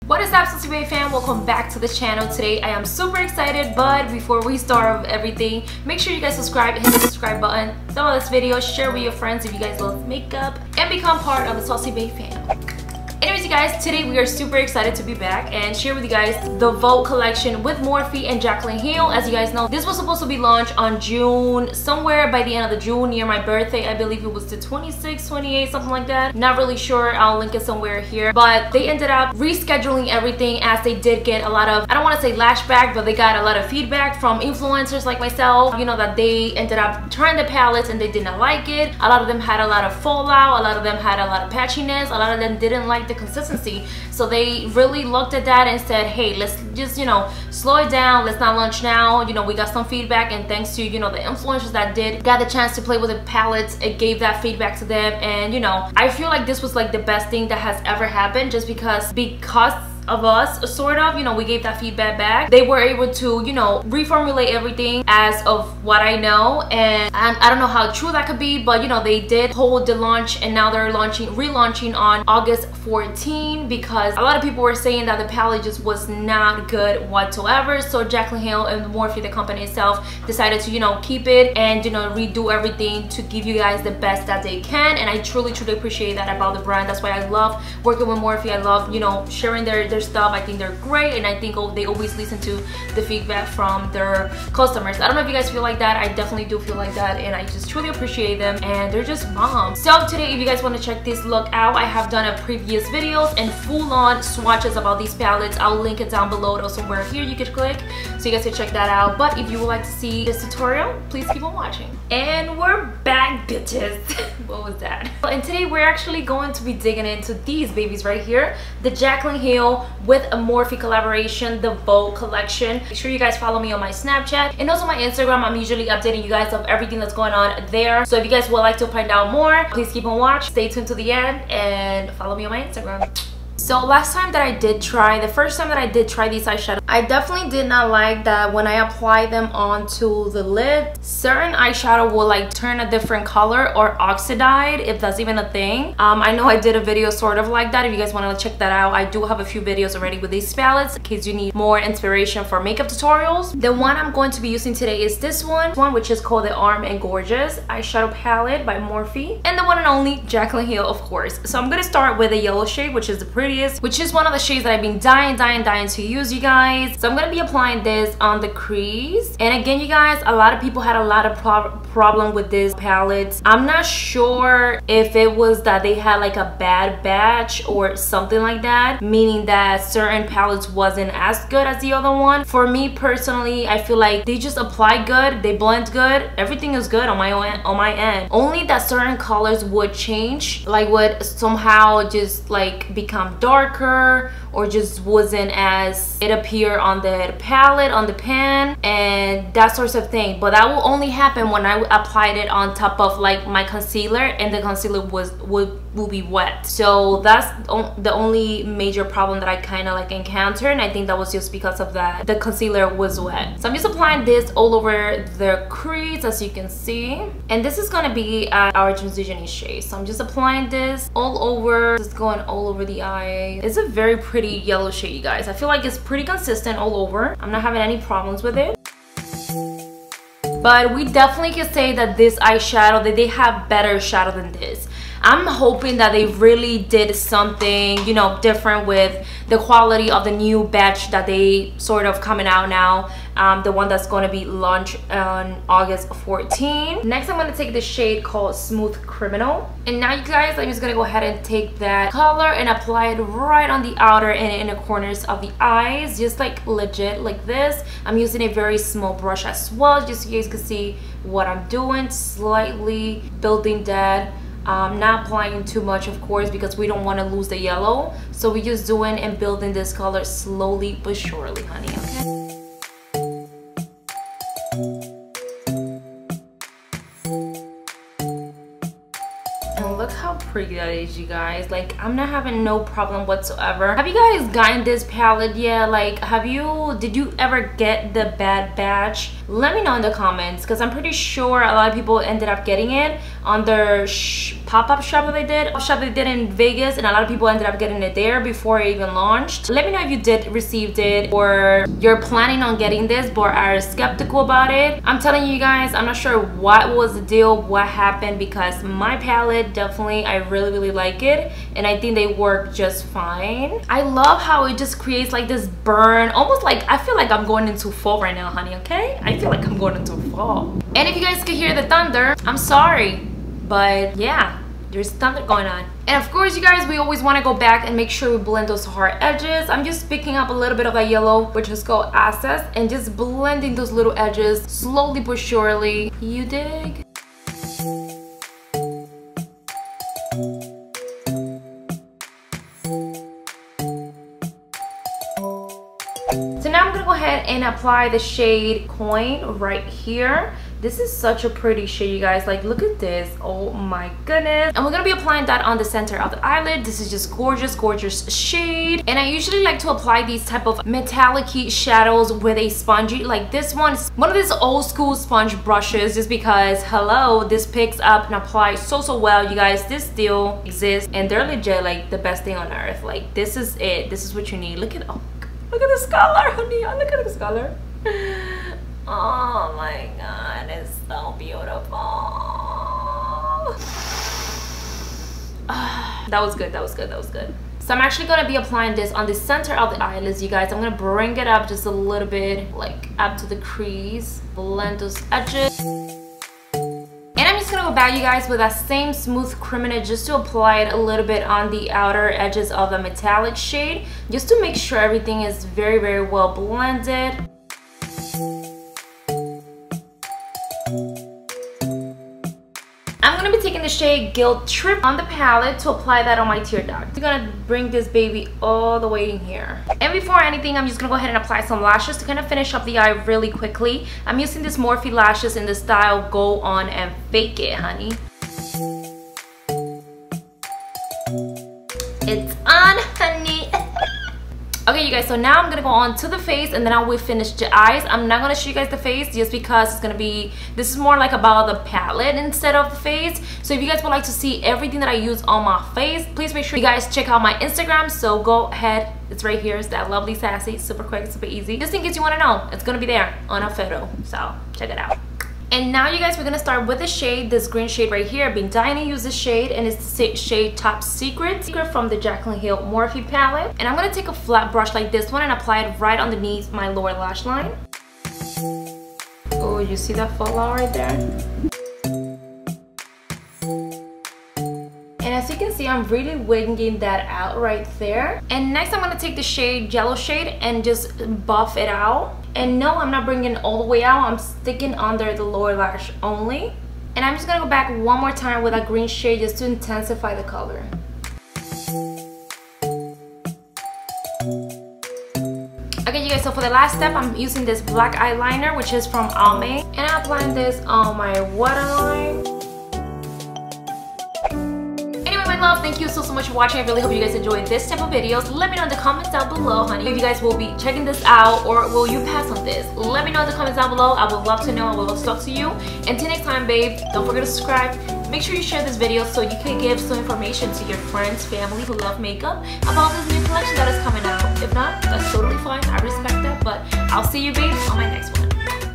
What is up, Saucy Bae fam? Welcome back to the channel. Today I am super excited, but before we start with everything, make sure you guys subscribe, hit the subscribe button, download this video, share with your friends if you guys love makeup, and become part of the Saucy Bae fam. Anyways, you guys, today we are super excited to be back and share with you guys the Vogue collection with Morphe and Jaclyn Hill. As you guys know, this was supposed to be launched on June, somewhere by the end of the June, near my birthday. I believe it was the 26th, 28th, something like that. Not really sure. I'll link it somewhere here. But they ended up rescheduling everything, as they did get a lot of, I don't want to say lashback, but they got a lot of feedback from influencers like myself, you know, that they ended up trying the palettes and they did not like it. A lot of them had a lot of fallout, a lot of them had a lot of patchiness, a lot of them didn't like the consistency. So they really looked at that and said, hey, let's just, you know, slow it down, let's not launch now. You know, we got some feedback, and thanks to, you know, the influencers that did got the chance to play with the palettes, it gave that feedback to them. And you know, I feel like this was like the best thing that has ever happened, just because of us, sort of, you know, we gave that feedback back. They were able to, you know, reformulate everything as of what I know, and I don't know how true that could be, but you know, they did hold the launch, and now they're relaunching on August 14, because a lot of people were saying that the palette just was not good whatsoever. So Jaclyn Hill and Morphe, the company itself, decided to, you know, keep it and, you know, redo everything to give you guys the best that they can. And I truly appreciate that about the brand. That's why I love working with Morphe. I love, you know, sharing their stuff. I think they're great, and I think they always listen to the feedback from their customers. I don't know if you guys feel like that. I definitely do feel like that, and I just truly appreciate them, and they're just moms. So today, if you guys want to check this look out, I have done a previous videos and full-on swatches about these palettes. I'll link it down below or somewhere here you could click, so you guys can check that out. But if you would like to see this tutorial, please keep on watching. And we're back, bitches. What was that? And today we're actually going to be digging into these babies right here, the Jaclyn Hill with a Morphe collaboration, the Vogue collection. Make sure you guys follow me on my Snapchat and also my Instagram. I'm usually updating you guys of everything that's going on there. So if you guys would like to find out more, please keep on watching. Stay tuned to the end and follow me on my Instagram. So the first time that I did try these eyeshadows, I definitely did not like that when I apply them onto the lid, certain eyeshadow will like turn a different color or oxidize, if that's even a thing. I know I did a video sort of like that. If you guys want to check that out, I do have a few videos already with these palettes in case you need more inspiration for makeup tutorials. The one I'm going to be using today is this one, which is called the Arm and Gorgeous eyeshadow palette by Morphe, and the one and only Jaclyn Hill, of course. So I'm gonna start with the yellow shade, which is the prettiest, which is one of the shades that I've been dying to use, you guys. So I'm gonna be applying this on the crease. And again, you guys, a lot of people had a lot of problem with this palette. I'm not sure if it was that they had like a bad batch or something like that, meaning that certain palettes wasn't as good as the other one. For me personally, I feel like they just apply good, they blend good, everything is good on my end. Only that certain colors would change, like would somehow just like become darker, or just wasn't as it appeared on the palette, on the pan, and that sort of thing. But that will only happen when I applied it on top of like my concealer, and the concealer will be wet. So that's the only major problem that I kind of like encountered, and I think that was just because of that the concealer was wet. So I'm just applying this all over the crease, as you can see, and this is gonna be our transitioning shade. So I'm just applying this all over, just going all over the eye. It's a very pretty yellow shade, you guys. I feel like it's pretty consistent all over. I'm not having any problems with it. But we definitely can say that this eyeshadow, that they have better shadow than this. I'm hoping that they really did something, you know, different with the quality of the new batch that they sort of coming out now. The one that's going to be launched on August 14. Next, I'm going to take the shade called Smooth Criminal. And now, you guys, I'm just going to go ahead and take that color and apply it right on the outer and inner corners of the eyes, just like legit like this. I'm using a very small brush as well, just so you guys can see what I'm doing, slightly building that. Not applying too much, of course, because we don't want to lose the yellow. So we're just doing and building this color slowly but surely, honey, okay? And look how pretty that is, you guys. Like, I'm not having no problem whatsoever. Have you guys gotten this palette yet? Like, did you ever get the bad batch? Let me know in the comments, because I'm pretty sure a lot of people ended up getting it on their pop-up shop that they did in Vegas, and a lot of people ended up getting it there before it even launched. Let me know if you did receive it or you're planning on getting this but are skeptical about it. I'm telling you guys, I'm not sure what was the deal, what happened, because my palette definitely, I really like it, and I think they work just fine. I love how it just creates like this burn, almost like I feel like I'm going into fall right now, honey. Okay, I feel like I'm going into fall. And if you guys could hear the thunder, I'm sorry, but yeah, there's thunder going on. And of course, you guys, we always want to go back and make sure we blend those hard edges. I'm just picking up a little bit of that yellow, which is called access, and just blending those little edges slowly but surely. You dig? So now I'm gonna go ahead and apply the shade Coin right here. This is such a pretty shade, you guys. Like, look at this. Oh my goodness. And we're gonna be applying that on the center of the eyelid. This is just gorgeous shade. And I usually like to apply these type of metallic-y shadows with a spongy, like this one is one of these old school sponge brushes, just because, hello, this picks up and applies so well, you guys. This still exists, and they're legit like the best thing on earth. Like, this is it. This is what you need. Look at, oh, look at this color, honey. Oh, look at this color. Oh my god, it's so beautiful. That was good. So I'm actually going to be applying this on the center of the eyelids, you guys. I'm going to bring it up just a little bit, like up to the crease, blend those edges. And I'm just going to go back, you guys, with that same smooth criminal, just to apply it a little bit on the outer edges of the metallic shade, just to make sure everything is very well blended. I'm going to be taking the shade Guilt Trip on the palette to apply that on my tear duct. I'm going to bring this baby all the way in here. And before anything, I'm just going to go ahead and apply some lashes to kind of finish up the eye really quickly. I'm using this Morphe lashes in the style Go On and Fake It, honey. It's on, honey. Okay, you guys, so now I'm gonna go on to the face, and then I will finish the eyes. I'm not gonna show you guys the face just because it's gonna be, this is more like about the palette instead of the face. So if you guys would like to see everything that I use on my face, please make sure you guys check out my Instagram. So go ahead, it's right here. It's that lovely sassy, super quick, super easy. Just in case you want to know, it's gonna be there on a photo, so check it out. And now, you guys, we're gonna start with the shade, this green shade right here. I've been dying to use this shade, and it's the shade Top Secret from the Jaclyn Hill Morphe palette. And I'm gonna take a flat brush like this one and apply it right underneath my lower lash line. Oh, you see that fallout right there? And as you can see, I'm really winging that out right there. And next, I'm gonna take the shade Yellow Shade and just buff it out. And no, I'm not bringing it all the way out. I'm sticking under the lower lash only. And I'm just gonna go back one more time with that green shade just to intensify the color. Okay, you guys, so for the last step, I'm using this black eyeliner, which is from Almay. And I'm applying this on my waterline. Love, thank you so much for watching. I really hope you guys enjoyed this type of videos. Let me know in the comments down below, honey, if you guys will be checking this out or will you pass on this. Let me know in the comments down below. I would love to know. I would love to talk to you. Until next time, babe, don't forget to subscribe. Make sure you share this video so you can give some information to your friends, family who love makeup about this new collection that is coming out. If not, that's totally fine. I respect that, but I'll see you, babe, on my next one.